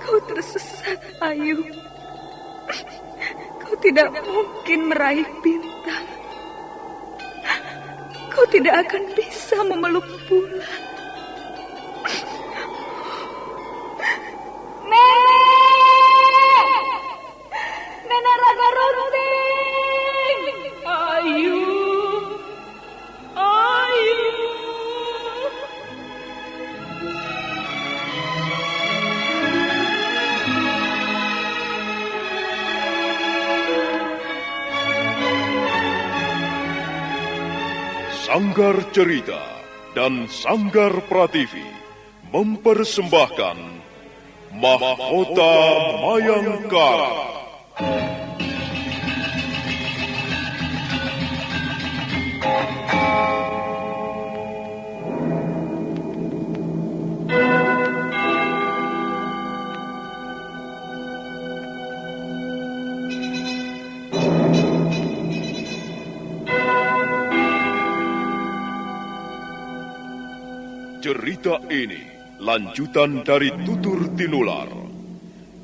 Kau tersesat, Ayu. Kau tidak mungkin meraih bintang. Kau tidak akan bisa memeluk bulan. Nenek Raga Runting! Ayu! Sanggar Cerita dan Sanggar Prativi mempersembahkan Mahkota Mayangkara. Cerita ini lanjutan dari Tutur Tinular.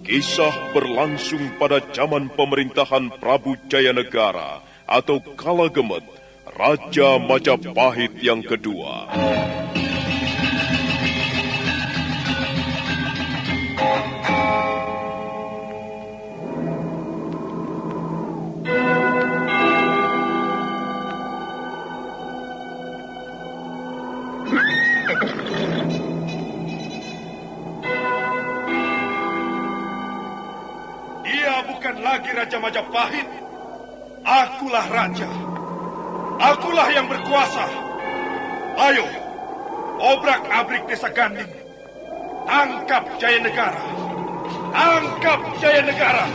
Kisah berlangsung pada zaman pemerintahan Prabu Jayanegara atau Kala Gemet, Raja Majapahit yang kedua. Bukan lagi Raja Majapahit. Akulah raja. Akulah yang berkuasa. Ayo, obrak-abrik desa Ganding. Tangkap Jayanegara. Tangkap Jayanegara.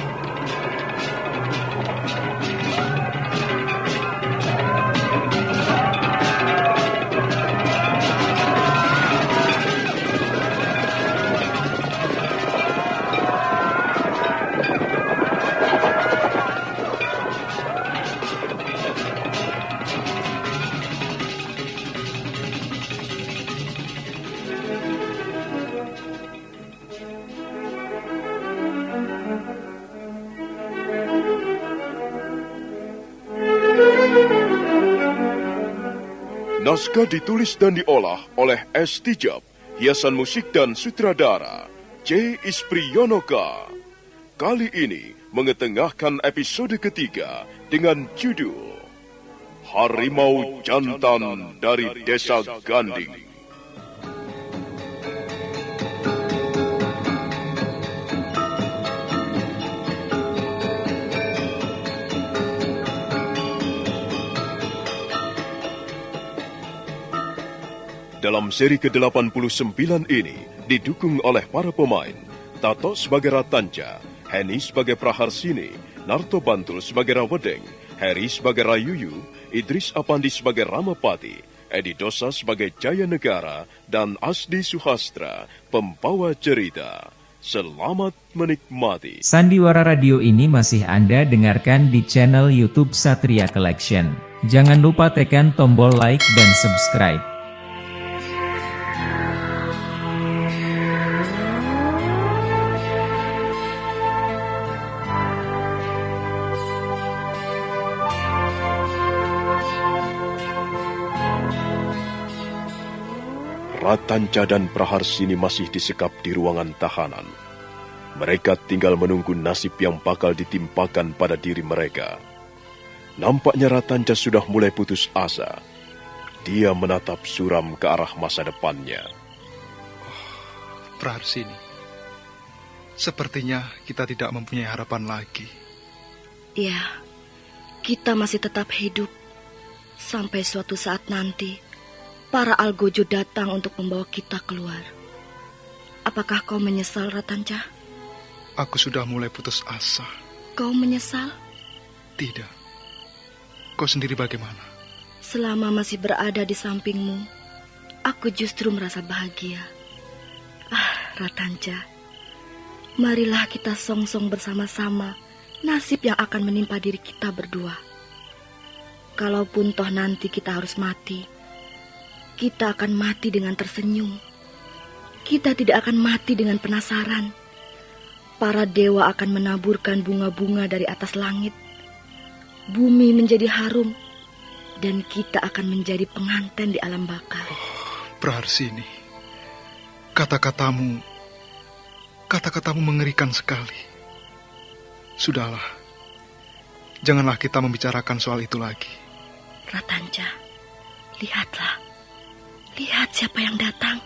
Naskah ditulis dan diolah oleh S. Tijab, hiasan musik dan sutradara C. Ispriyonoka. Kali ini mengetengahkan episode ketiga dengan judul Harimau Jantan dari Desa Ganding. Dalam seri ke-89 ini didukung oleh para pemain Tato sebagai Ratanja, Henny sebagai Praharsini, Narto Bantul sebagai Rawedeng, Heri sebagai Rayuyu, Idris Apandi sebagai Ramapati, Edi Dosa sebagai Jayanegara, dan Asdi Suhastra, pembawa cerita. Selamat menikmati. Sandiwara Radio ini masih Anda dengarkan di channel YouTube Satria Collection. Jangan lupa tekan tombol like dan subscribe. Ratanja dan Praharsini masih disekap di ruangan tahanan. Mereka tinggal menunggu nasib yang bakal ditimpakan pada diri mereka. Nampaknya Ratanja sudah mulai putus asa. Dia menatap suram ke arah masa depannya. Praharsini, sepertinya kita tidak mempunyai harapan lagi. Ya, kita masih tetap hidup. Sampai suatu saat nanti, para Algojo datang untuk membawa kita keluar. Apakah kau menyesal, Ratanja? Aku sudah mulai putus asa. Kau menyesal? Tidak. Kau sendiri bagaimana? Selama masih berada di sampingmu, aku justru merasa bahagia. Ratanja, marilah kita song-song bersama-sama nasib yang akan menimpa diri kita berdua. Kalaupun toh nanti kita harus mati, kita akan mati dengan tersenyum. Kita tidak akan mati dengan penasaran. para dewa akan menaburkan bunga-bunga dari atas langit. Bumi menjadi harum, dan kita akan menjadi pengantin di alam baka. Praharsini, kata-katamu mengerikan sekali. Sudahlah, janganlah kita membicarakan soal itu lagi. Ratanca, lihatlah. Lihat siapa yang datang.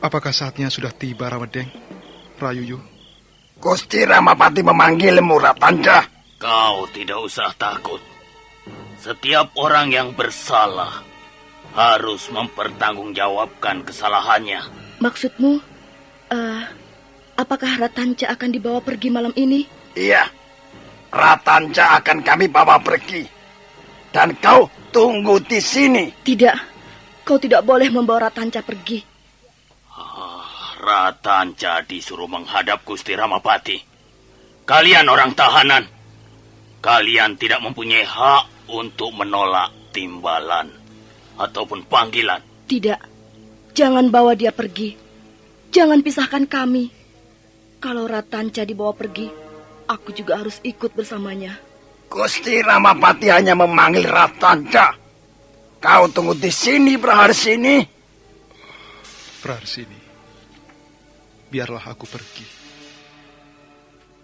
Apakah saatnya sudah tiba, Rawedeng, Rayuyu? Gusti Ramapati memanggilmu, Ratanca. Kau tidak usah takut. Setiap orang yang bersalah harus mempertanggungjawabkan kesalahannya. Maksudmu, apakah Ratanca akan dibawa pergi malam ini? Iya, Ratanca akan kami bawa pergi. Dan kau tunggu di sini. Tidak, kau tidak boleh membawa Ratanca pergi. Ratanca disuruh menghadap Gusti Ramapati. Kalian orang tahanan. Kalian tidak mempunyai hak untuk menolak timbalan ataupun panggilan. Tidak, jangan bawa dia pergi. Jangan pisahkan kami. Kalau Ratanca dibawa pergi, aku juga harus ikut bersamanya. Gusti Ramapati hanya memanggil Ratanca. Kau tunggu di sini, Praharsini. Praharsini, biarlah aku pergi.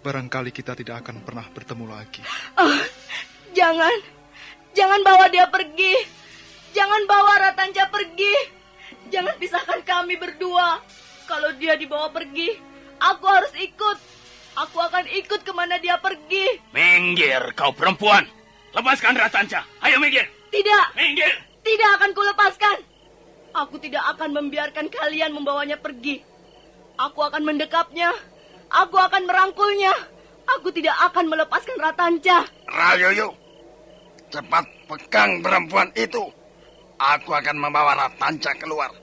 Barangkali kita tidak akan pernah bertemu lagi. Jangan bawa dia pergi. Jangan bawa Ratanca pergi. Jangan pisahkan kami berdua. Kalau dia dibawa pergi, aku harus ikut. Aku akan ikut kemana dia pergi. Minggir, kau perempuan. Lepaskan Ratanca. Ayo minggir. Tidak. Minggir. Tidak akan kulepaskan. Aku tidak akan membiarkan kalian membawanya pergi. Aku akan mendekapnya. Aku akan merangkulnya. Aku tidak akan melepaskan Ratanca. Rayuyu, cepat pegang perempuan itu. Aku akan membawa Ratanca keluar.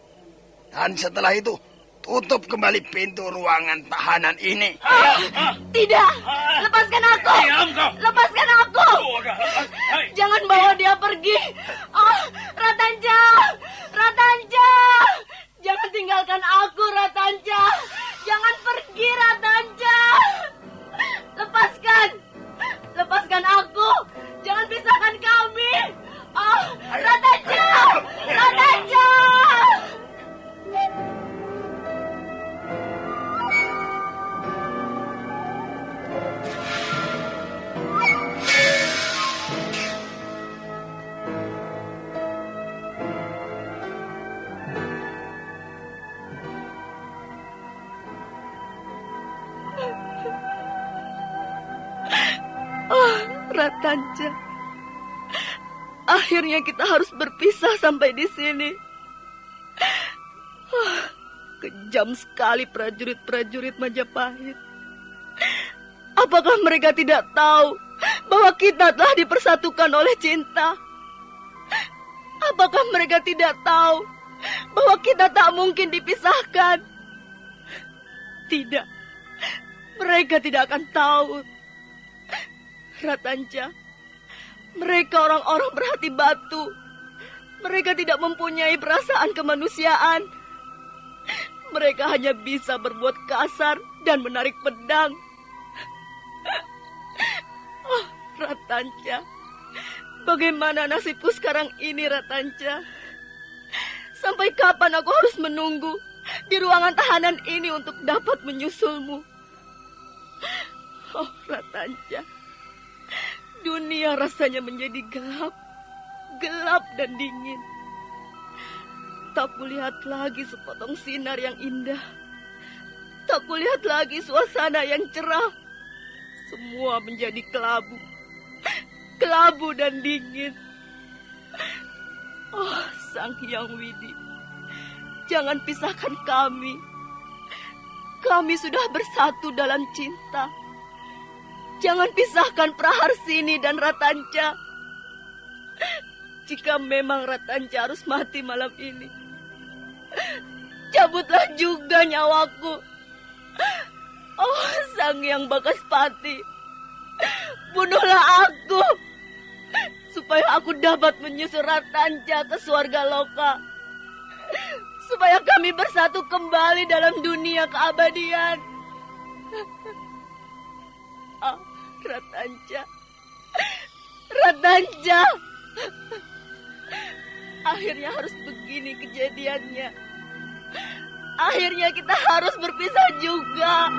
Dan setelah itu, tutup kembali pintu ruangan tahanan ini. Tidak, lepaskan aku. Lepaskan aku. Jangan bawa dia pergi. Ratanca, Ratanca. Jangan tinggalkan aku, Ratanca. Jangan pergi, Ratanca. Lepaskan. Lepaskan aku. Jangan pisahkan kami. Ratanca. Ratanca. Ratanca, akhirnya kita harus berpisah sampai di sini. Kejam sekali prajurit-prajurit Majapahit. Apakah mereka tidak tahu bahwa kita telah dipersatukan oleh cinta? Apakah mereka tidak tahu bahwa kita tak mungkin dipisahkan? Tidak, mereka tidak akan tahu. Ratanca, mereka orang-orang berhati batu. Mereka tidak mempunyai perasaan kemanusiaan. Mereka hanya bisa berbuat kasar dan menarik pedang. Ratanca, bagaimana nasibku sekarang ini, Ratanca? Sampai kapan aku harus menunggu di ruangan tahanan ini untuk dapat menyusulmu? Oh, Ratanca, dunia rasanya menjadi gelap dan dingin. Tak kulihat lagi sepotong sinar yang indah. Tak kulihat lagi suasana yang cerah. Semua menjadi kelabu dan dingin. Oh, Sang Hyang Widi, jangan pisahkan kami. Kami sudah bersatu dalam cinta. Jangan pisahkan Praharsini dan Ratanca. Jika memang Ratanca harus mati malam ini, cabutlah juga nyawaku. Oh, Sang Hyang Bagaspati, bunuhlah aku, supaya aku dapat menyusul Ratanca ke Swarga Loka, supaya kami bersatu kembali dalam dunia keabadian. Ah, Ratanca, Ratanca, akhirnya harus begini kejadiannya. Akhirnya kita harus berpisah juga.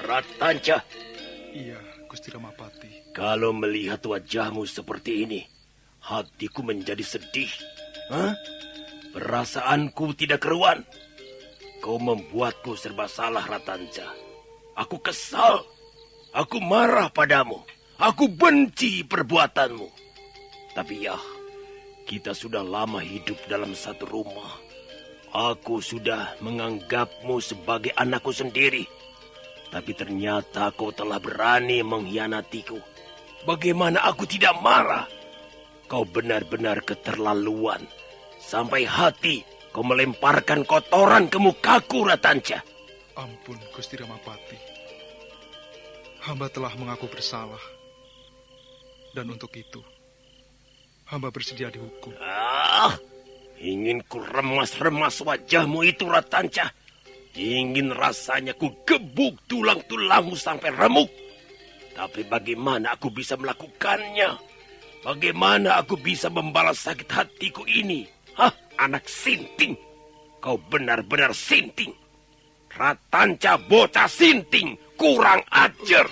Ratanca, Iya, Gusti Ramapati. kalau melihat wajahmu seperti ini, hatiku menjadi sedih. Hah? Perasaanku tidak keruan. Kau membuatku serba salah, Ratanca. Aku kesal. Aku marah padamu. Aku benci perbuatanmu. Tapi ya, kita sudah lama hidup dalam satu rumah. Aku sudah menganggapmu sebagai anakku sendiri. Tapi ternyata kau telah berani mengkhianatiku. Bagaimana aku tidak marah? Kau benar-benar keterlaluan. Sampai hati kau melemparkan kotoran ke mukaku, Ratanca. Ampun, Gusti Ramapati. Hamba telah mengaku bersalah. Dan untuk itu, hamba bersedia dihukum. Ingin ku remas-remas wajahmu itu, Ratanca. Ingin rasanya ku gebuk tulang-tulangmu sampai remuk. Tapi bagaimana aku bisa melakukannya? Bagaimana aku bisa membalas sakit hatiku ini? Hah, anak sinting. Kau benar-benar sinting. Ratanca bocah sinting, kurang ajar.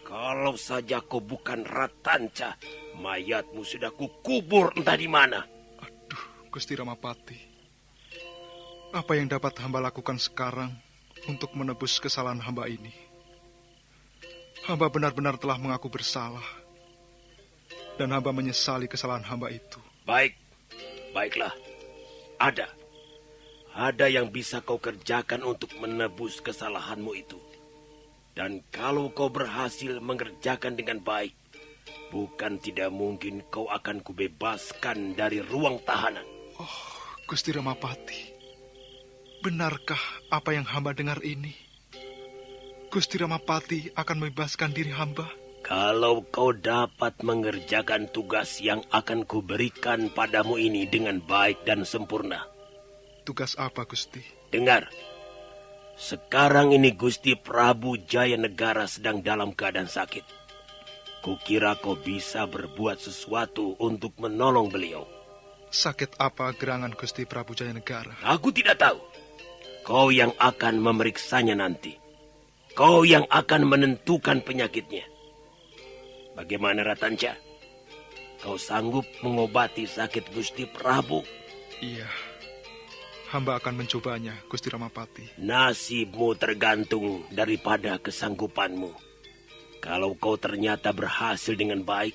Kalau saja kau bukan Ratanca, mayatmu sudah kukubur entah di mana. Aduh, Gusti Ramapati. Apa yang dapat hamba lakukan sekarang untuk menebus kesalahan hamba ini? Hamba benar-benar telah mengaku bersalah. Dan hamba menyesali kesalahan hamba itu. Baiklah. Ada yang bisa kau kerjakan untuk menebus kesalahanmu itu. Dan kalau kau berhasil mengerjakan dengan baik, bukan tidak mungkin kau akan kubebaskan dari ruang tahanan. Oh, Gusti Ramapati. Benarkah apa yang hamba dengar ini? Gusti Ramapati akan membebaskan diri hamba? Kalau kau dapat mengerjakan tugas yang akan kuberikan padamu ini dengan baik dan sempurna. Tugas apa, Gusti? Dengar, sekarang ini Gusti Prabu Jayanegara sedang dalam keadaan sakit. Kukira kau bisa berbuat sesuatu untuk menolong beliau. Sakit apa gerangan Gusti Prabu Jayanegara? Aku tidak tahu. Kau yang akan memeriksanya nanti. Kau yang akan menentukan penyakitnya. Bagaimana, Ratanca? Kau sanggup mengobati sakit Gusti Prabu? Iya, hamba akan mencobanya, Gusti Ramapati. Nasibmu tergantung daripada kesanggupanmu. Kalau kau ternyata berhasil dengan baik,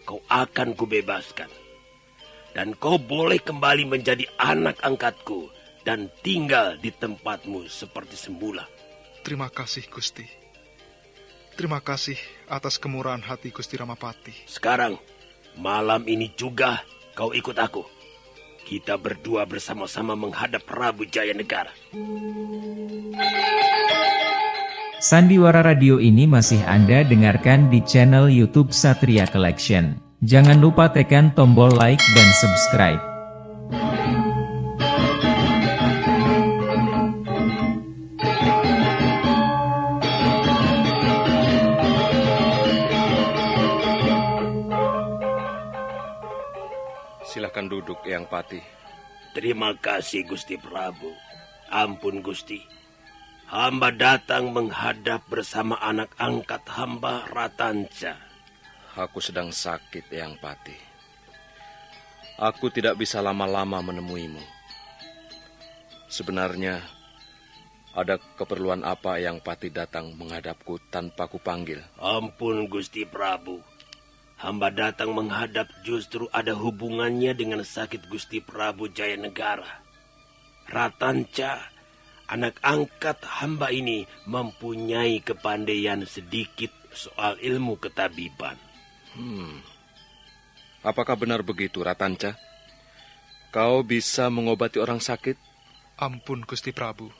kau akan kubebaskan. Dan kau boleh kembali menjadi anak angkatku dan tinggal di tempatmu seperti semula. Terima kasih, Gusti. Terima kasih atas kemurahan hati Gusti Ramapati. Sekarang, malam ini juga kau ikut aku. Kita berdua bersama-sama menghadap Prabu Jayanegara. Sandiwara Radio ini masih Anda dengarkan di channel YouTube Satria Collection. Jangan lupa tekan tombol like dan subscribe. Silakan duduk, Eyang Pati. Terima kasih, Gusti Prabu. Ampun, Gusti. Hamba datang menghadap bersama anak angkat hamba, Ratanca. Aku sedang sakit, Eyang Pati. Aku tidak bisa lama-lama menemuimu. Sebenarnya, Ada keperluan apa yang Pati datang menghadapku tanpa kupanggil? Ampun Gusti Prabu. Hamba datang menghadap justru ada hubungannya dengan sakit Gusti Prabu Jayanegara. Ratanca, anak angkat hamba ini mempunyai kepandaian sedikit soal ilmu ketabiban. Apakah benar begitu, Ratanca? Kau bisa mengobati orang sakit? Ampun Gusti Prabu.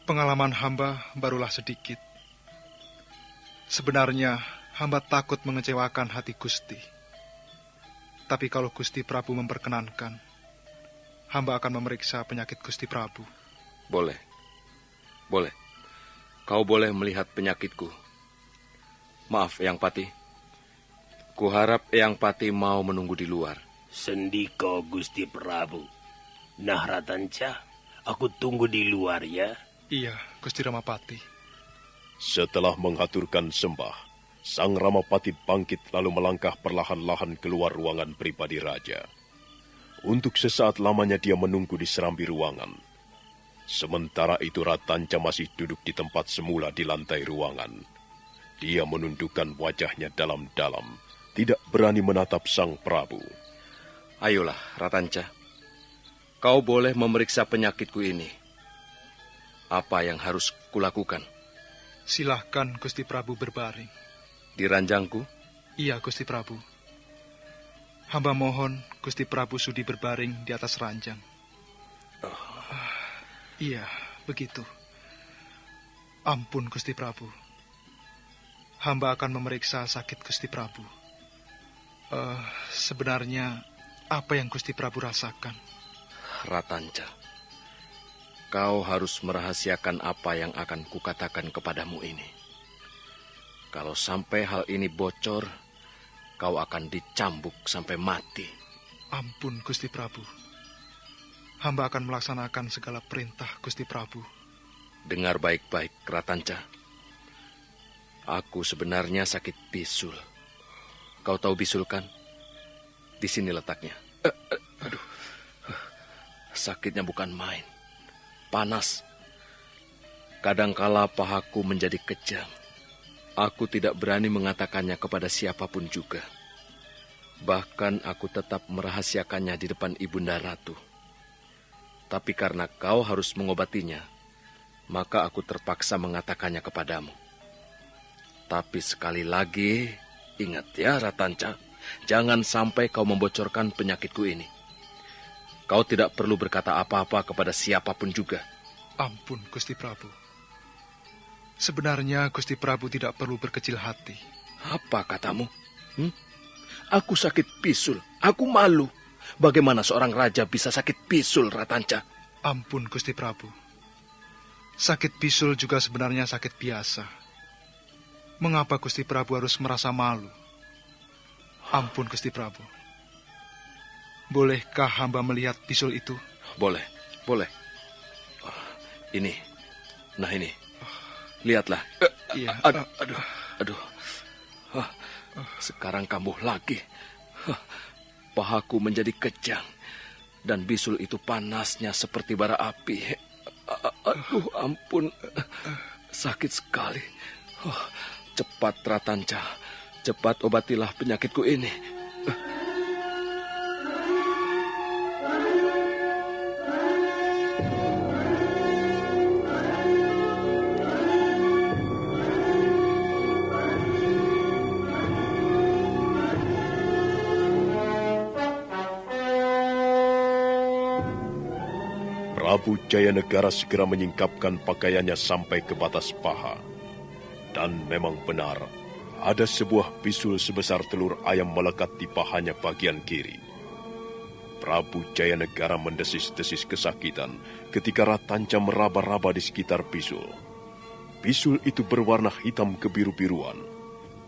Pengalaman hamba barulah sedikit. Sebenarnya hamba takut mengecewakan hati Gusti. Tapi kalau Gusti Prabu memperkenankan, hamba akan memeriksa penyakit Gusti Prabu. Boleh. Boleh. Kau boleh melihat penyakitku. Maaf, Eyang Pati. Kuharap Eyang Pati mau menunggu di luar. Sendiko Gusti Prabu. Nah Ratanca, aku tunggu di luar ya. Iya, Gusti Ramapati. Setelah menghaturkan sembah, Sang Ramapati bangkit lalu melangkah perlahan-lahan keluar ruangan pribadi raja. Untuk sesaat lamanya dia menunggu di serambi ruangan. Sementara itu Ratanca masih duduk di tempat semula di lantai ruangan. Dia menundukkan wajahnya dalam-dalam, tidak berani menatap Sang Prabu. Ayolah, Ratanca. Kau boleh memeriksa penyakitku ini. Apa yang harus kulakukan? Silahkan Gusti Prabu berbaring. Di ranjangku? Iya Gusti Prabu. Hamba mohon Gusti Prabu sudi berbaring di atas ranjang. Iya, begitu. Ampun Gusti Prabu. Hamba akan memeriksa sakit Gusti Prabu. Sebenarnya apa yang Gusti Prabu rasakan? Ratanca, kau harus merahasiakan apa yang akan kukatakan kepadamu ini. Kalau sampai hal ini bocor, kau akan dicambuk sampai mati. Ampun Gusti Prabu. Hamba akan melaksanakan segala perintah Gusti Prabu. Dengar baik-baik, Ratanca. Aku sebenarnya sakit bisul. Kau tahu bisul kan? Di sini letaknya. Aduh. Sakitnya bukan main. Panas. Kadangkala pahaku menjadi kejang. Aku tidak berani mengatakannya kepada siapapun juga. Bahkan aku tetap merahasiakannya di depan Ibunda Ratu. Tapi karena kau harus mengobatinya, maka aku terpaksa mengatakannya kepadamu. Tapi sekali lagi, ingat ya Ratanca, jangan sampai kau membocorkan penyakitku ini. Kau tidak perlu berkata apa-apa kepada siapapun juga. Ampun Gusti Prabu. Sebenarnya Gusti Prabu tidak perlu berkecil hati. Apa katamu? Aku sakit bisul, aku malu. Bagaimana seorang raja bisa sakit bisul, Ratanca? Ampun Gusti Prabu. Sakit bisul juga sebenarnya sakit biasa. Mengapa Gusti Prabu harus merasa malu? Ampun Gusti Prabu. Bolehkah hamba melihat bisul itu? Boleh, boleh. Ini, nah ini. Lihatlah. Iya. Aduh. Sekarang kambuh lagi. Pahaku menjadi kejang. Dan bisul itu panasnya seperti bara api. Aduh, ampun. Sakit sekali. Cepat, Ratanca. Cepat obatilah penyakitku ini. Prabu Jayanegara segera menyingkapkan pakaiannya sampai ke batas paha. Dan memang benar, ada sebuah bisul sebesar telur ayam melekat di pahanya bagian kiri. Prabu Jayanegara mendesis-desis kesakitan ketika Ratanca meraba-raba di sekitar bisul. Bisul itu berwarna hitam kebiru-biruan,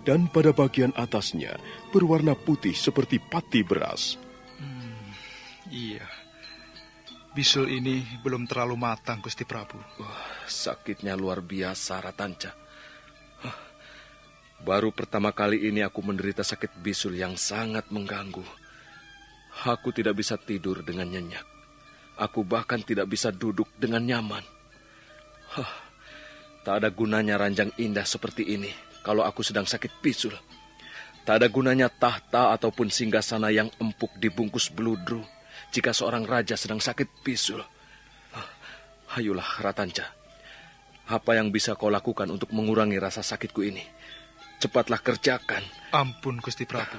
dan pada bagian atasnya berwarna putih seperti pati beras. Iya. Bisul ini belum terlalu matang, Gusti Prabu. Sakitnya luar biasa, Ratanca. Baru pertama kali ini aku menderita sakit bisul yang sangat mengganggu. Aku tidak bisa tidur dengan nyenyak. Aku bahkan tidak bisa duduk dengan nyaman. Tak ada gunanya ranjang indah seperti ini kalau aku sedang sakit bisul. Tak ada gunanya tahta ataupun singgasana yang empuk dibungkus beludru jika seorang raja sedang sakit bisul. Ayolah, Ratanca. Apa yang bisa kau lakukan untuk mengurangi rasa sakitku ini? Cepatlah kerjakan. Ampun, Gusti Prabu.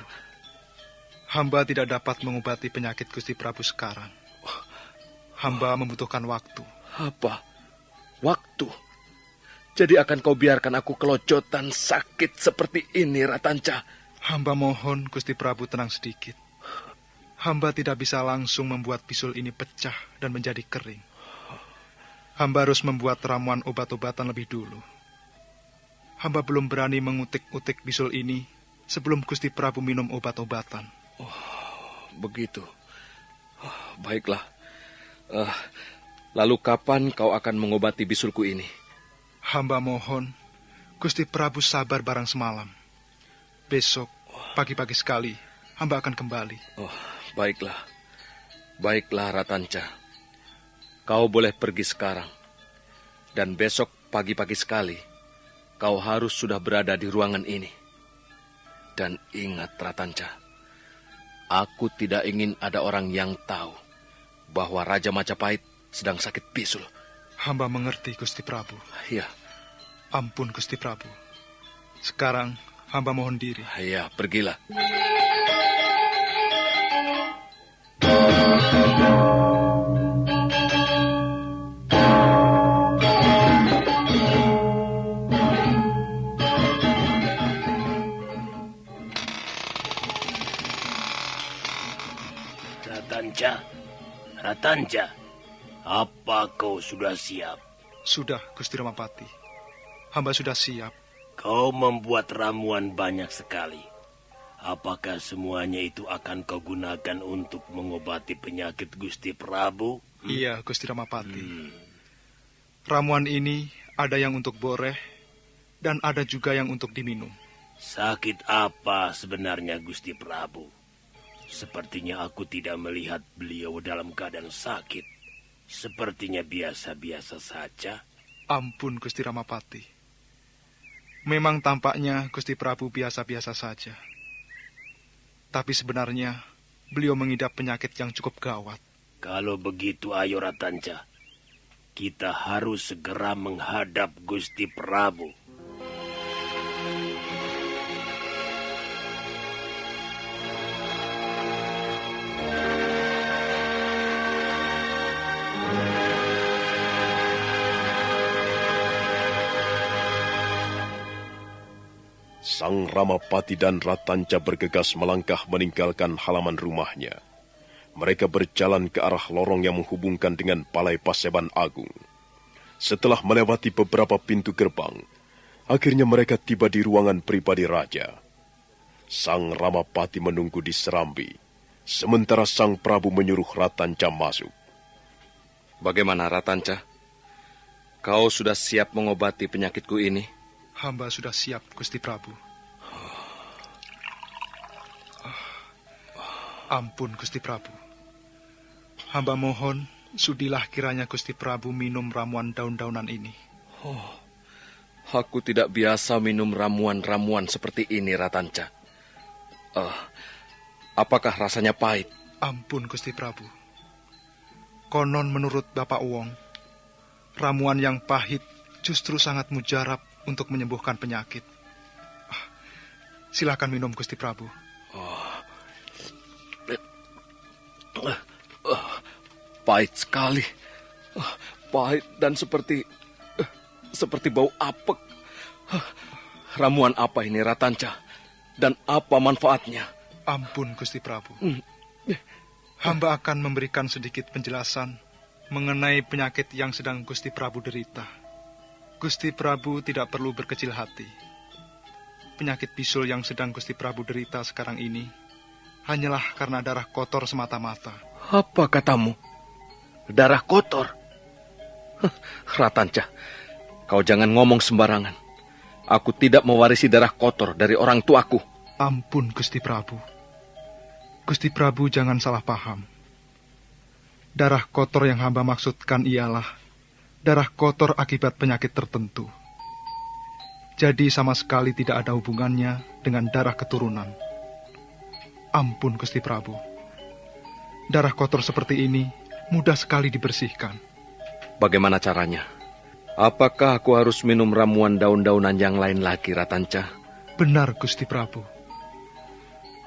Hamba tidak dapat mengobati penyakit Gusti Prabu sekarang. Hamba membutuhkan waktu. Apa? Waktu? Jadi akan kau biarkan aku kelojotan sakit seperti ini, Ratanca? Hamba mohon Gusti Prabu tenang sedikit. Hamba tidak bisa langsung membuat bisul ini pecah dan menjadi kering. Hamba harus membuat ramuan obat-obatan lebih dulu. Hamba belum berani mengutik-utik bisul ini sebelum Gusti Prabu minum obat-obatan. Begitu. Baiklah. Lalu kapan kau akan mengobati bisulku ini? Hamba mohon Gusti Prabu sabar barang semalam. Besok pagi-pagi sekali hamba akan kembali. Baiklah. Baiklah, Ratanca. Kau boleh pergi sekarang. Dan besok pagi-pagi sekali kau harus sudah berada di ruangan ini. Dan ingat, Ratanca, aku tidak ingin ada orang yang tahu bahwa Raja Majapahit sedang sakit bisul. Hamba mengerti, Gusti Prabu. Ya. Ampun, Gusti Prabu. Sekarang hamba mohon diri. Ya, pergilah. Ratanca, apa kau sudah siap? Sudah, Gusti Ramapati. Hamba sudah siap. Kau membuat ramuan banyak sekali. Apakah semuanya itu akan kau gunakan untuk mengobati penyakit Gusti Prabu? Iya, Gusti Ramapati. Ramuan ini ada yang untuk boreh dan ada juga yang untuk diminum. Sakit apa sebenarnya Gusti Prabu? Sepertinya aku tidak melihat beliau dalam keadaan sakit. Sepertinya biasa-biasa saja. Ampun, Gusti Ramapati. Memang tampaknya Gusti Prabu biasa-biasa saja. Tapi sebenarnya beliau mengidap penyakit yang cukup gawat. Kalau begitu, ayo Ratanca. Kita harus segera menghadap Gusti Prabu. Sang Ramapati dan Ratanca bergegas melangkah meninggalkan halaman rumahnya. Mereka berjalan ke arah lorong yang menghubungkan dengan Balai Paseban Agung. Setelah melewati beberapa pintu gerbang, akhirnya mereka tiba di ruangan pribadi raja. Sang Ramapati menunggu di serambi, sementara Sang Prabu menyuruh Ratanca masuk. Bagaimana, Ratanca? Kau sudah siap mengobati penyakitku ini? Hamba sudah siap, Gusti Prabu. Ampun, Gusti Prabu. Hamba mohon, sudilah kiranya Gusti Prabu minum ramuan daun-daunan ini. Aku tidak biasa minum ramuan-ramuan seperti ini, Ratanca. Apakah rasanya pahit? Ampun, Gusti Prabu. Konon menurut Bapak Wong, ramuan yang pahit justru sangat mujarab untuk menyembuhkan penyakit. Silakan minum, Gusti Prabu. Pahit sekali. Pahit dan seperti bau apek. Ramuan apa ini, Ratanca? Dan apa manfaatnya? Ampun, Gusti Prabu. Hamba akan memberikan sedikit penjelasan mengenai penyakit yang sedang Gusti Prabu derita. Gusti Prabu tidak perlu berkecil hati. Penyakit bisul yang sedang Gusti Prabu derita sekarang ini hanyalah karena darah kotor semata-mata. Apa katamu? Darah kotor? Ratanca, kau jangan ngomong sembarangan. Aku tidak mewarisi darah kotor dari orang tuaku. Ampun, Gusti Prabu. Gusti Prabu jangan salah paham. Darah kotor yang hamba maksudkan ialah darah kotor akibat penyakit tertentu. Jadi sama sekali tidak ada hubungannya dengan darah keturunan. Ampun Gusti Prabu. Darah kotor seperti ini mudah sekali dibersihkan. Bagaimana caranya? Apakah aku harus minum ramuan daun-daunan yang lain lagi, Ratanca? Benar Gusti Prabu.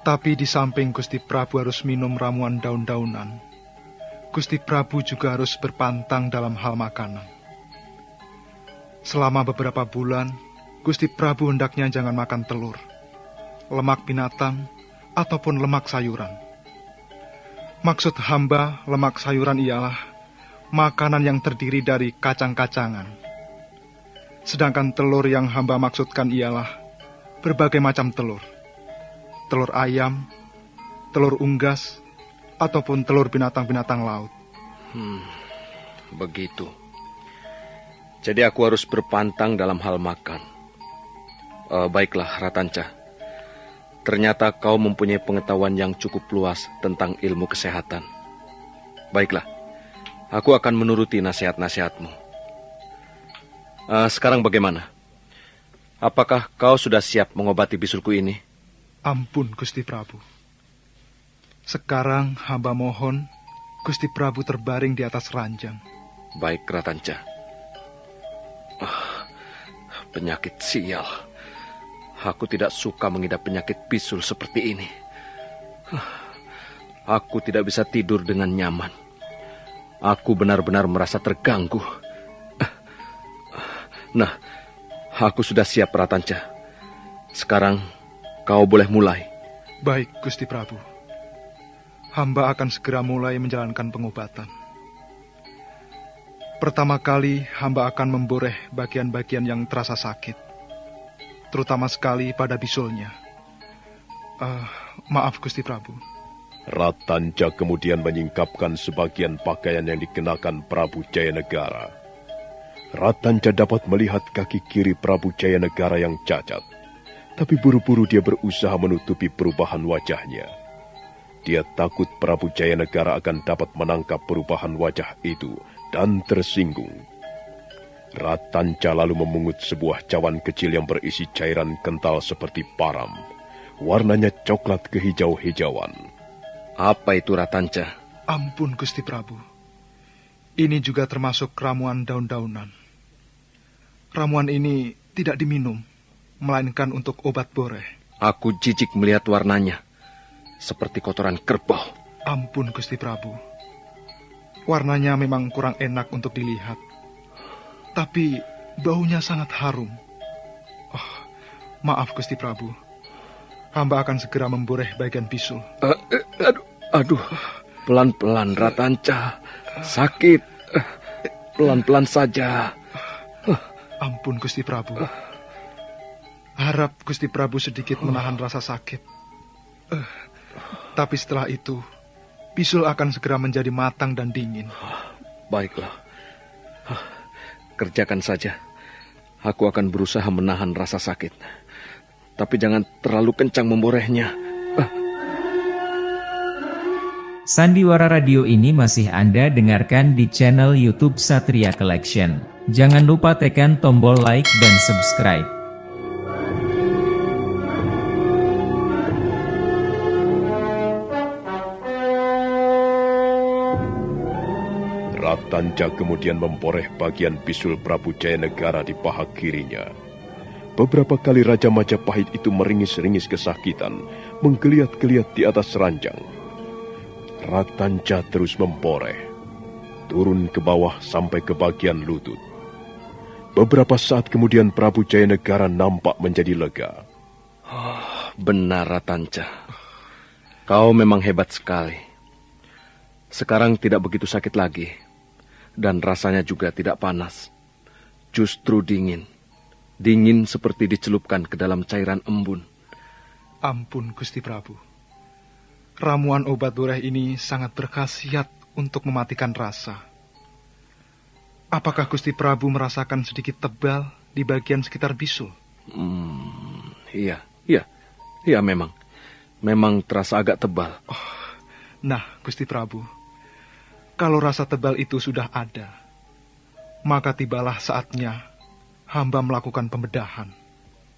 Tapi di samping Gusti Prabu harus minum ramuan daun-daunan, Gusti Prabu juga harus berpantang dalam hal makanan. Selama beberapa bulan, Gusti Prabu hendaknya jangan makan telur, lemak binatang, ataupun lemak sayuran. Maksud hamba lemak sayuran ialah makanan yang terdiri dari kacang-kacangan. Sedangkan telur yang hamba maksudkan ialah berbagai macam telur. Telur ayam, telur unggas, ataupun telur binatang-binatang laut. Begitu. Jadi aku harus berpantang dalam hal makan. Baiklah, Ratanca. Ternyata kau mempunyai pengetahuan yang cukup luas tentang ilmu kesehatan. Baiklah, aku akan menuruti nasihat-nasihatmu. Sekarang bagaimana? Apakah kau sudah siap mengobati bisulku ini? Ampun Gusti Prabu. Sekarang hamba mohon Gusti Prabu terbaring di atas ranjang. Baik, Ratanca. Penyakit sial. Aku tidak suka mengidap penyakit bisul seperti ini. Aku tidak bisa tidur dengan nyaman. Aku benar-benar merasa terganggu. Nah, aku sudah siap, Ratanca. Sekarang kau boleh mulai. Baik, Gusti Prabu. Hamba akan segera mulai menjalankan pengobatan. Pertama kali, hamba akan memboreh bagian-bagian yang terasa sakit. Terutama sekali pada bisulnya. Maaf, Gusti Prabu. Ratanca kemudian menyingkapkan sebagian pakaian yang dikenakan Prabu Jayanegara. Ratanca dapat melihat kaki kiri Prabu Jayanegara yang cacat. Tapi buru-buru dia berusaha menutupi perubahan wajahnya. Dia takut Prabu Jayanegara akan dapat menangkap perubahan wajah itu dan tersinggung. Ratanca lalu memungut sebuah cawan kecil yang berisi cairan kental seperti param. Warnanya coklat kehijau-hijauan. Apa itu, Ratanca? Ampun, Gusti Prabu. Ini juga termasuk ramuan daun-daunan. Ramuan ini tidak diminum, melainkan untuk obat boreh. Aku jijik melihat warnanya, seperti kotoran kerbau. Ampun, Gusti Prabu. Warnanya memang kurang enak untuk dilihat. Tapi baunya sangat harum. Maaf, Gusti Prabu. Hamba akan segera memboreh bagian bisul. Aduh. Pelan-pelan, Ratanca. Sakit. Pelan-pelan saja. Ampun, Gusti Prabu. Harap Gusti Prabu sedikit menahan rasa sakit. Tapi setelah itu, bisul akan segera menjadi matang dan dingin. Baiklah. Kerjakan saja. Aku akan berusaha menahan rasa sakit. Tapi jangan terlalu kencang memborehnya. Sandiwara Radio ini masih Anda dengarkan di channel YouTube Satria Collection. Jangan lupa tekan tombol like dan subscribe. Ratanca kemudian memboreh bagian bisul Prabu Jayanegara di paha kirinya. Beberapa kali Raja Majapahit itu meringis-ringis kesakitan, menggeliat-geliat di atas ranjang. Ratanca terus memboreh, turun ke bawah sampai ke bagian lutut. Beberapa saat kemudian Prabu Jayanegara nampak menjadi lega. Benar, Ratanca. Kau memang hebat sekali. Sekarang tidak begitu sakit lagi. Dan rasanya juga tidak panas. Justru dingin. Dingin seperti dicelupkan ke dalam cairan embun. Ampun, Gusti Prabu. Ramuan obat boreh ini sangat berkhasiat untuk mematikan rasa. Apakah Gusti Prabu merasakan sedikit tebal di bagian sekitar bisul? Iya memang. Memang terasa agak tebal. Nah, Gusti Prabu, kalau rasa tebal itu sudah ada, maka tibalah saatnya hamba melakukan pembedahan.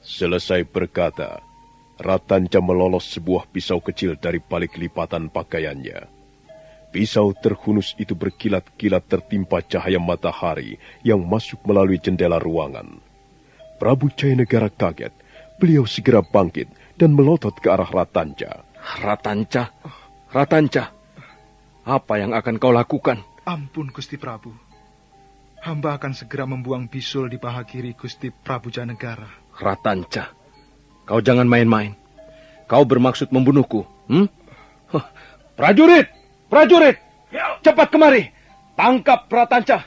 Selesai berkata, Ratanca melolos sebuah pisau kecil dari balik lipatan pakaiannya. Pisau terhunus itu berkilat-kilat tertimpa cahaya matahari yang masuk melalui jendela ruangan. Prabu Jayanegara kaget. Beliau segera bangkit dan melotot ke arah Ratanca. Ratanca? Ratanca, apa yang akan kau lakukan? Ampun, Gusti Prabu. Hamba akan segera membuang bisul di paha kiri Gusti Prabu Jayanegara. Ratanca, kau jangan main-main. Kau bermaksud membunuhku, Prajurit! Prajurit! Cepat kemari! Tangkap Ratanca!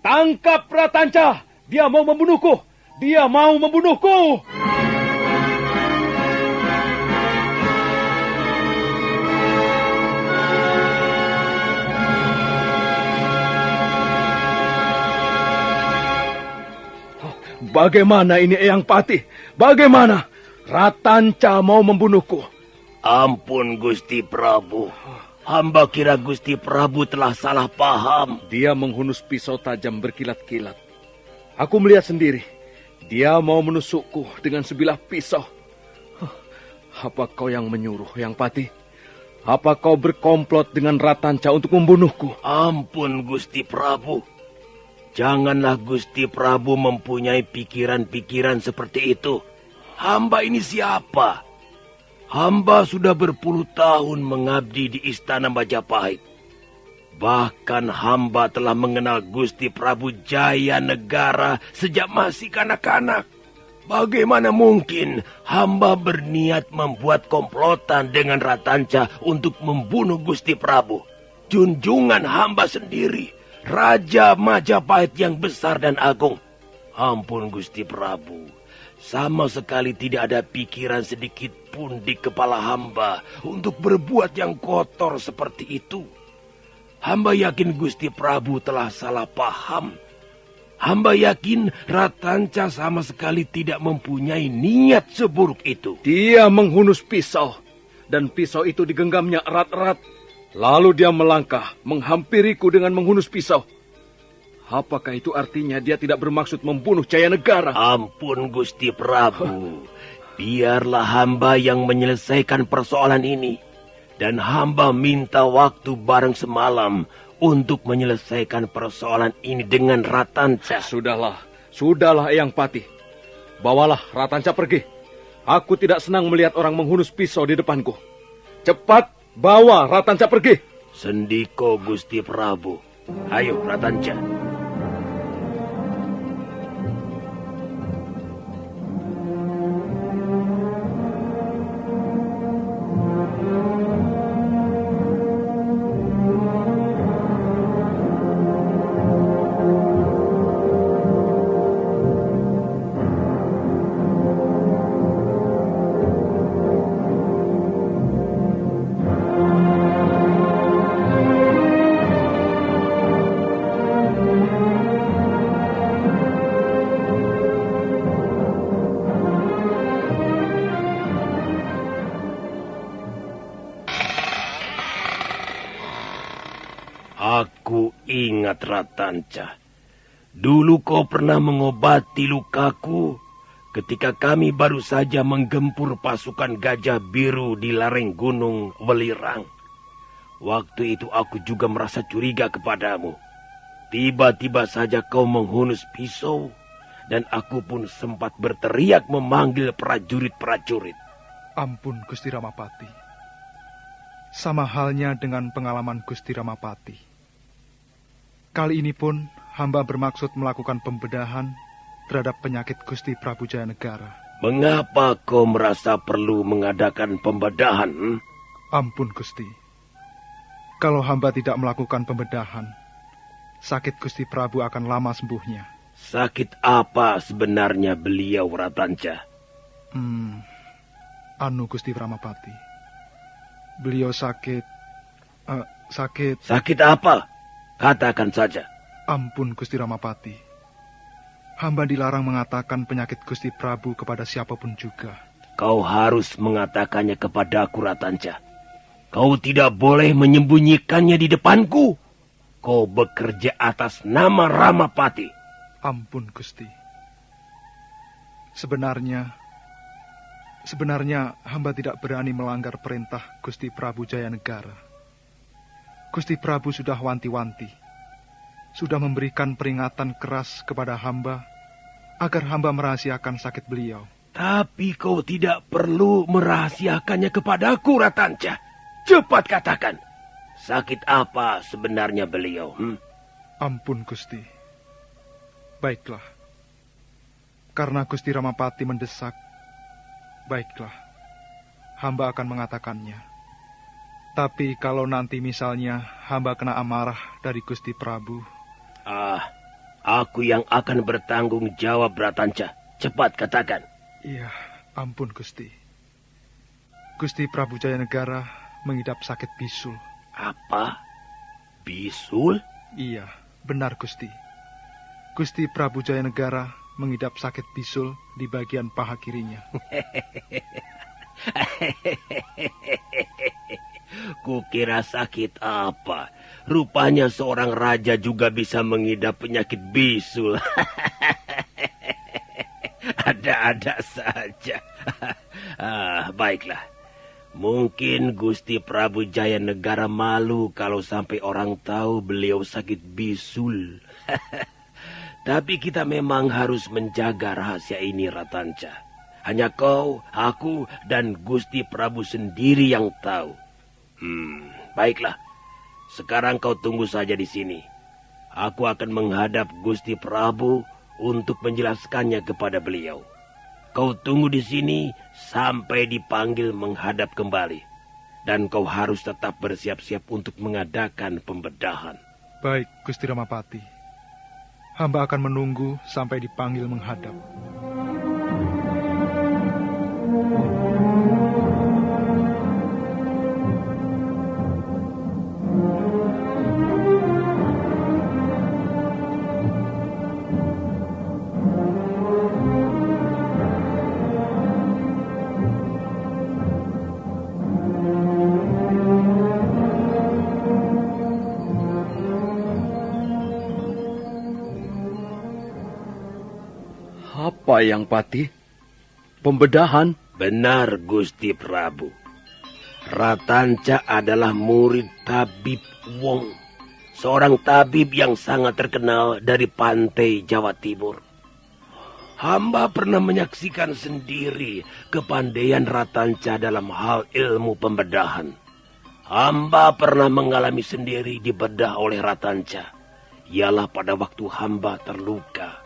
Tangkap Ratanca! Dia mau membunuhku! Dia mau membunuhku! Bagaimana ini, Eyang Patih? Bagaimana? Ratanca mau membunuhku. Ampun, Gusti Prabu. Hamba kira Gusti Prabu telah salah paham. Dia menghunus pisau tajam berkilat-kilat. Aku melihat sendiri. Dia mau menusukku dengan sebilah pisau. Apa kau yang menyuruh, Eyang Patih? Apa kau berkomplot dengan Ratanca untuk membunuhku? Ampun, Gusti Prabu. Janganlah Gusti Prabu mempunyai pikiran-pikiran seperti itu. Hamba ini siapa? Hamba sudah berpuluh tahun mengabdi di Istana Majapahit. Bahkan hamba telah mengenal Gusti Prabu Jayanegara sejak masih kanak-kanak. Bagaimana mungkin hamba berniat membuat komplotan dengan Ratanca untuk membunuh Gusti Prabu? Junjungan hamba sendiri, Raja Majapahit yang besar dan agung. Ampun, Gusti Prabu. Sama sekali tidak ada pikiran sedikit pun di kepala hamba untuk berbuat yang kotor seperti itu. Hamba yakin Gusti Prabu telah salah paham. Hamba yakin Ratanca sama sekali tidak mempunyai niat seburuk itu. Dia menghunus pisau, dan pisau itu digenggamnya erat-erat. Lalu dia melangkah, menghampiriku dengan menghunus pisau. Apakah itu artinya dia tidak bermaksud membunuh Jayanegara? Ampun, Gusti Prabu. Biarlah hamba yang menyelesaikan persoalan ini. Dan hamba minta waktu bareng semalam untuk menyelesaikan persoalan ini dengan Ratanca. Sudahlah, Eyang Patih. Bawalah Ratanca pergi. Aku tidak senang melihat orang menghunus pisau di depanku. Cepat, bawa Ratanca pergi. Sendiko, Gusti Prabu. Ayo, Ratanca. Aku ingat, Ratanca. Dulu kau pernah mengobati lukaku ketika kami baru saja menggempur pasukan Gajah Biru di lereng Gunung Welirang. Waktu itu aku juga merasa curiga kepadamu. Tiba-tiba saja kau menghunus pisau, dan aku pun sempat berteriak memanggil prajurit-prajurit. Ampun, Gusti Ramapati. Sama halnya dengan pengalaman Gusti Ramapati. Kali ini pun hamba bermaksud melakukan pembedahan terhadap penyakit Gusti Prabu Jayanegara. Mengapa kau merasa perlu mengadakan pembedahan? Ampun, Gusti. Kalau hamba tidak melakukan pembedahan, sakit Gusti Prabu akan lama sembuhnya. Sakit apa sebenarnya beliau, Ratanca? Gusti Ramapati. Beliau sakit. Sakit apa? Katakan saja. Ampun, Gusti Ramapati. Hamba dilarang mengatakan penyakit Gusti Prabu kepada siapapun juga. Kau harus mengatakannya kepadaku, Ratanca. Kau tidak boleh menyembunyikannya di depanku. Kau bekerja atas nama Ramapati. Ampun, Gusti. Sebenarnya hamba tidak berani melanggar perintah Gusti Prabu Jayanegara. Gusti Prabu sudah wanti-wanti, sudah memberikan peringatan keras kepada hamba agar hamba merahasiakan sakit beliau. Tapi kau tidak perlu merahasiakannya kepadaku, Ratanca. Cepat katakan, sakit apa sebenarnya beliau? Ampun, Gusti. Baiklah. Karena Gusti Ramapati mendesak, baiklah, hamba akan mengatakannya. Tapi kalau nanti misalnya hamba kena amarah dari Gusti Prabu... Aku yang akan bertanggung jawab, Ratanca. Cepat katakan. Iya, ampun, Gusti. Gusti Prabu Jayanegara mengidap sakit bisul. Apa? Bisul? Iya, benar, Gusti. Gusti Prabu Jayanegara mengidap sakit bisul di bagian paha kirinya. Kukira sakit apa? Rupanya seorang raja juga bisa mengidap penyakit bisul. Ada-ada saja. Baiklah. Mungkin Gusti Prabu Jayanegara malu kalau sampai orang tahu beliau sakit bisul. Tapi kita memang harus menjaga rahasia ini, Ratanca. Hanya kau, aku, dan Gusti Prabu sendiri yang tahu. Baiklah. Sekarang kau tunggu saja di sini. Aku akan menghadap Gusti Prabu untuk menjelaskannya kepada beliau. Kau tunggu di sini sampai dipanggil menghadap kembali. Dan kau harus tetap bersiap-siap untuk mengadakan pembedahan. Baik, Gusti Ramapati. Hamba akan menunggu sampai dipanggil menghadap. Apa yang Pati? Pembedahan? Benar, Gusti Prabu. Ratanca adalah murid Tabib Wong, seorang tabib yang sangat terkenal dari pantai Jawa Timur. Hamba pernah menyaksikan sendiri kepandaian Ratanca dalam hal ilmu pembedahan. Hamba pernah mengalami sendiri dibedah oleh Ratanca. Ialah pada waktu hamba terluka.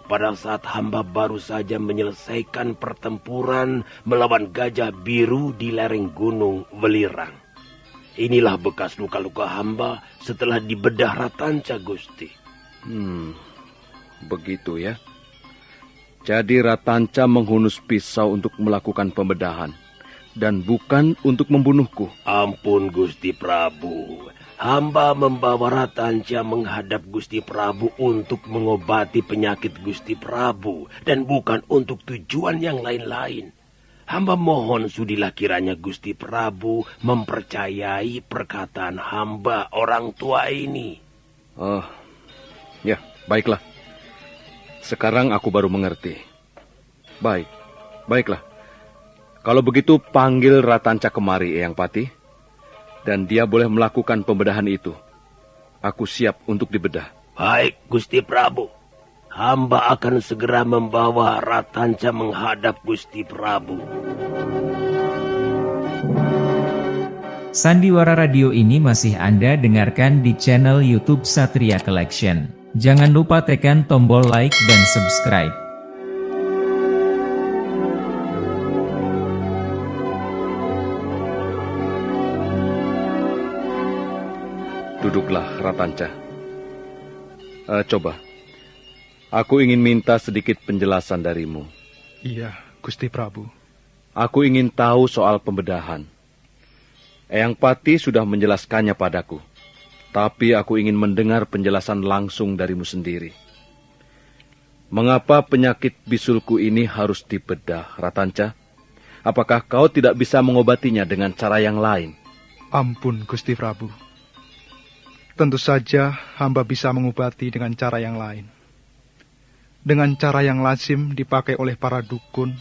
Pada saat hamba baru saja menyelesaikan pertempuran melawan gajah biru di lereng gunung Welirang. Inilah bekas luka-luka hamba setelah dibedah Ratanca, Gusti. Begitu ya. Jadi Ratanca menghunus pisau untuk melakukan pembedahan, dan bukan untuk membunuhku. Ampun, Gusti Prabu. Hamba membawa Ratanca menghadap Gusti Prabu untuk mengobati penyakit Gusti Prabu, dan bukan untuk tujuan yang lain-lain. Hamba mohon sudilah kiranya Gusti Prabu mempercayai perkataan hamba orang tua ini. Ya, baiklah. Sekarang aku baru mengerti. Baiklah. Kalau begitu panggil Ratanca kemari, Eyang Pati. Dan dia boleh melakukan pembedahan itu. Aku siap untuk dibedah. Baik, Gusti Prabu. Hamba akan segera membawa Ratanca menghadap Gusti Prabu. Sandiwara Radio ini masih Anda dengarkan di channel YouTube Satria Collection. Jangan lupa tekan tombol like dan subscribe. Duduklah, Ratanca. Coba. Aku ingin minta sedikit penjelasan darimu. Iya, Gusti Prabu. Aku ingin tahu soal pembedahan. Eyang Pati sudah menjelaskannya padaku. Tapi aku ingin mendengar penjelasan langsung darimu sendiri. Mengapa penyakit bisulku ini harus dibedah, Ratanca? Apakah kau tidak bisa mengobatinya dengan cara yang lain? Ampun, Gusti Prabu. Tentu saja hamba bisa mengobati dengan cara yang lain. dengan cara yang lazim dipakai oleh para dukun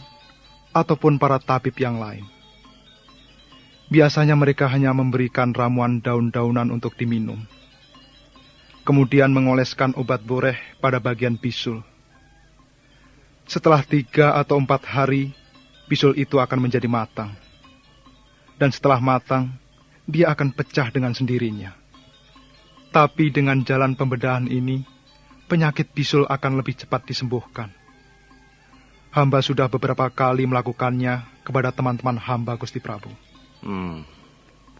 ataupun para tabib yang lain. Biasanya mereka hanya memberikan ramuan daun-daunan untuk diminum, kemudian mengoleskan obat boreh pada bagian bisul. Setelah 3 atau 4 hari, bisul itu akan menjadi matang. Dan setelah matang, dia akan pecah dengan sendirinya. Tapi dengan jalan pembedahan ini, penyakit bisul akan lebih cepat disembuhkan. Hamba sudah beberapa kali melakukannya kepada teman-teman hamba, Gusti Prabu.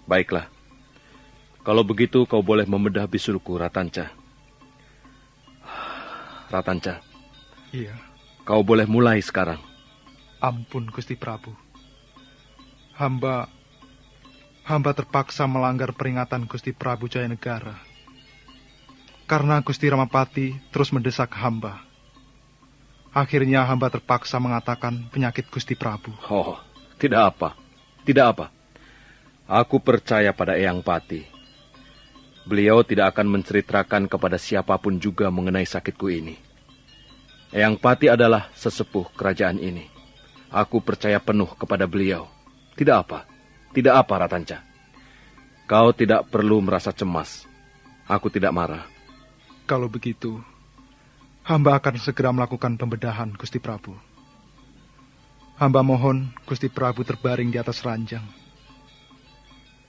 Baiklah. Kalau begitu kau boleh membedah bisulku, Ratanca. Ratanca. Iya. Kau boleh mulai sekarang. Ampun, Gusti Prabu. Hamba terpaksa melanggar peringatan Gusti Prabu Jayanegara. Karena Gusti Ramapati terus mendesak hamba. Akhirnya hamba terpaksa mengatakan penyakit Gusti Prabu. Oh, tidak apa. Tidak apa. Aku percaya pada Eyang Pati. Beliau tidak akan menceritakan kepada siapapun juga mengenai sakitku ini. Eyang Pati adalah sesepuh kerajaan ini. Aku percaya penuh kepada beliau. Tidak apa. Tidak apa, Ratanca. Kau tidak perlu merasa cemas. Aku tidak marah. Kalau begitu, hamba akan segera melakukan pembedahan, Gusti Prabu. Hamba mohon Gusti Prabu terbaring di atas ranjang.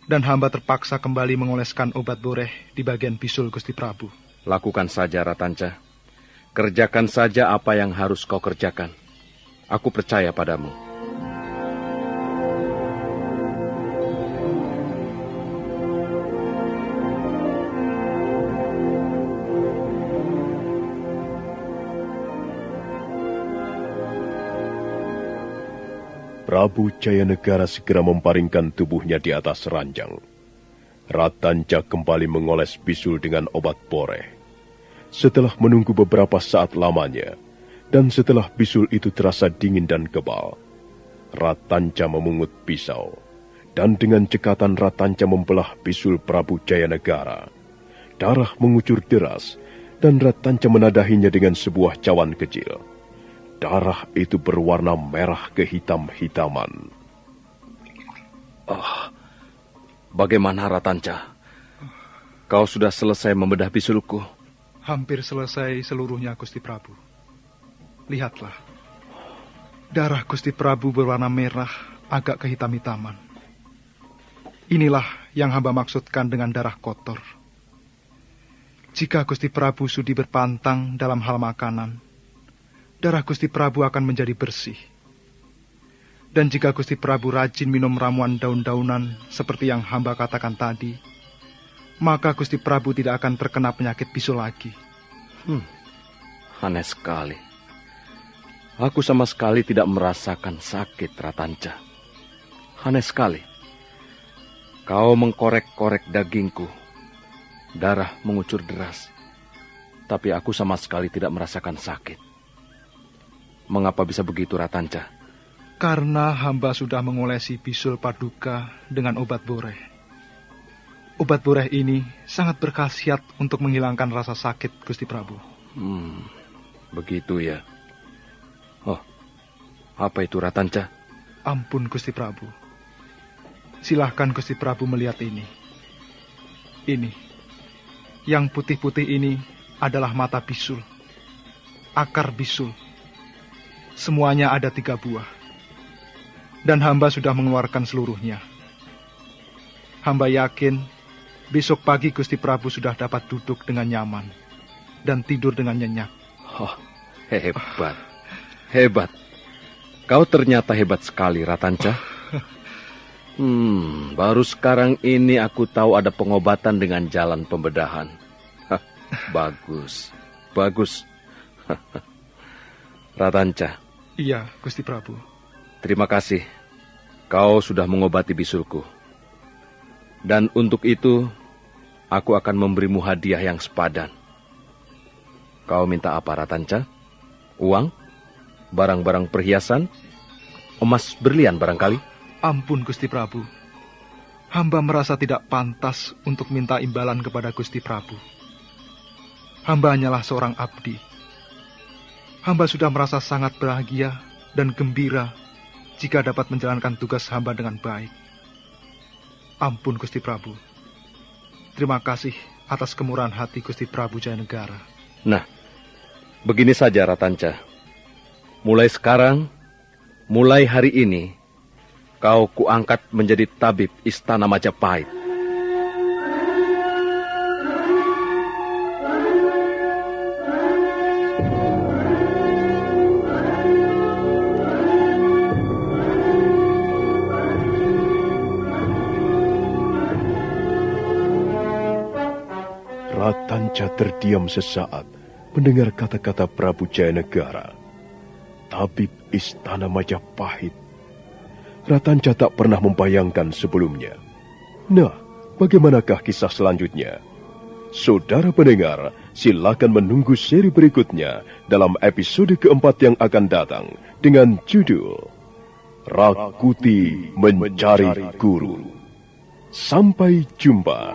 Dan hamba terpaksa kembali mengoleskan obat boreh di bagian bisul Gusti Prabu. Lakukan saja, Ratanca. Kerjakan saja apa yang harus kau kerjakan. Aku percaya padamu. Prabu Jayanegara segera memparingkan tubuhnya di atas ranjang. Ratanca kembali mengoles bisul dengan obat boreh. Setelah menunggu beberapa saat lamanya, dan setelah bisul itu terasa dingin dan kebal, Ratanca memungut pisau, dan dengan cekatan Ratanca membelah bisul Prabu Jayanegara. Darah mengucur deras, dan Ratanca menadahinya dengan sebuah cawan kecil. Darah itu berwarna merah kehitam-hitaman. Bagaimana, Ratanca? Kau sudah selesai membedah bisulku? Hampir selesai seluruhnya, Gusti Prabu. Lihatlah. Darah Gusti Prabu berwarna merah, agak kehitam-hitaman. Inilah yang hamba maksudkan dengan darah kotor. Jika Gusti Prabu sudi berpantang dalam hal makanan, darah Gusti Prabu akan menjadi bersih. Dan jika Gusti Prabu rajin minum ramuan daun-daunan seperti yang hamba katakan tadi, maka Gusti Prabu tidak akan terkena penyakit bisul lagi. Aneh sekali. Aku sama sekali tidak merasakan sakit, Ratanca. Aneh sekali. Kau mengkorek-korek dagingku. Darah mengucur deras. Tapi aku sama sekali tidak merasakan sakit. Mengapa bisa begitu, Ratanca? Karena hamba sudah mengolesi bisul paduka dengan obat boreh. Obat boreh ini sangat berkhasiat untuk menghilangkan rasa sakit, Gusti Prabu. Begitu ya. Oh, apa itu, Ratanca? Ampun, Gusti Prabu. Silahkan Gusti Prabu melihat ini. Ini. Yang putih-putih ini adalah mata bisul. Akar bisul. Semuanya ada 3 buah. Dan hamba sudah mengeluarkan seluruhnya. Hamba yakin besok pagi Gusti Prabu sudah dapat duduk dengan nyaman dan tidur dengan nyenyak. Oh, hebat. Hebat. Kau ternyata hebat sekali, Ratanca. Baru sekarang ini aku tahu ada pengobatan dengan jalan pembedahan. Bagus. Bagus. Ratanca. Iya, Gusti Prabu. Terima kasih. Kau sudah mengobati bisulku. Dan untuk itu, aku akan memberimu hadiah yang sepadan. Kau minta apa, Ratanca? Uang? Barang-barang perhiasan? Emas berlian barangkali? Ampun, Gusti Prabu. Hamba merasa tidak pantas untuk minta imbalan kepada Gusti Prabu. Hamba hanyalah seorang abdi. Hamba sudah merasa sangat bahagia dan gembira jika dapat menjalankan tugas hamba dengan baik. Ampun Gusti Prabu. Terima kasih atas kemurahan hati Gusti Prabu Jayanegara. Nah, begini saja Ratanca. Mulai sekarang, mulai hari ini, kau kuangkat menjadi tabib Istana Majapahit. Ratanca terdiam sesaat mendengar kata-kata Prabu Jayanegara. Tabib Istana Majapahit. Ratanca tak pernah membayangkan sebelumnya. Nah, bagaimanakah kisah selanjutnya? Saudara pendengar, silakan menunggu seri berikutnya dalam episode keempat yang akan datang dengan judul Rakuti Mencari Guru. Sampai jumpa.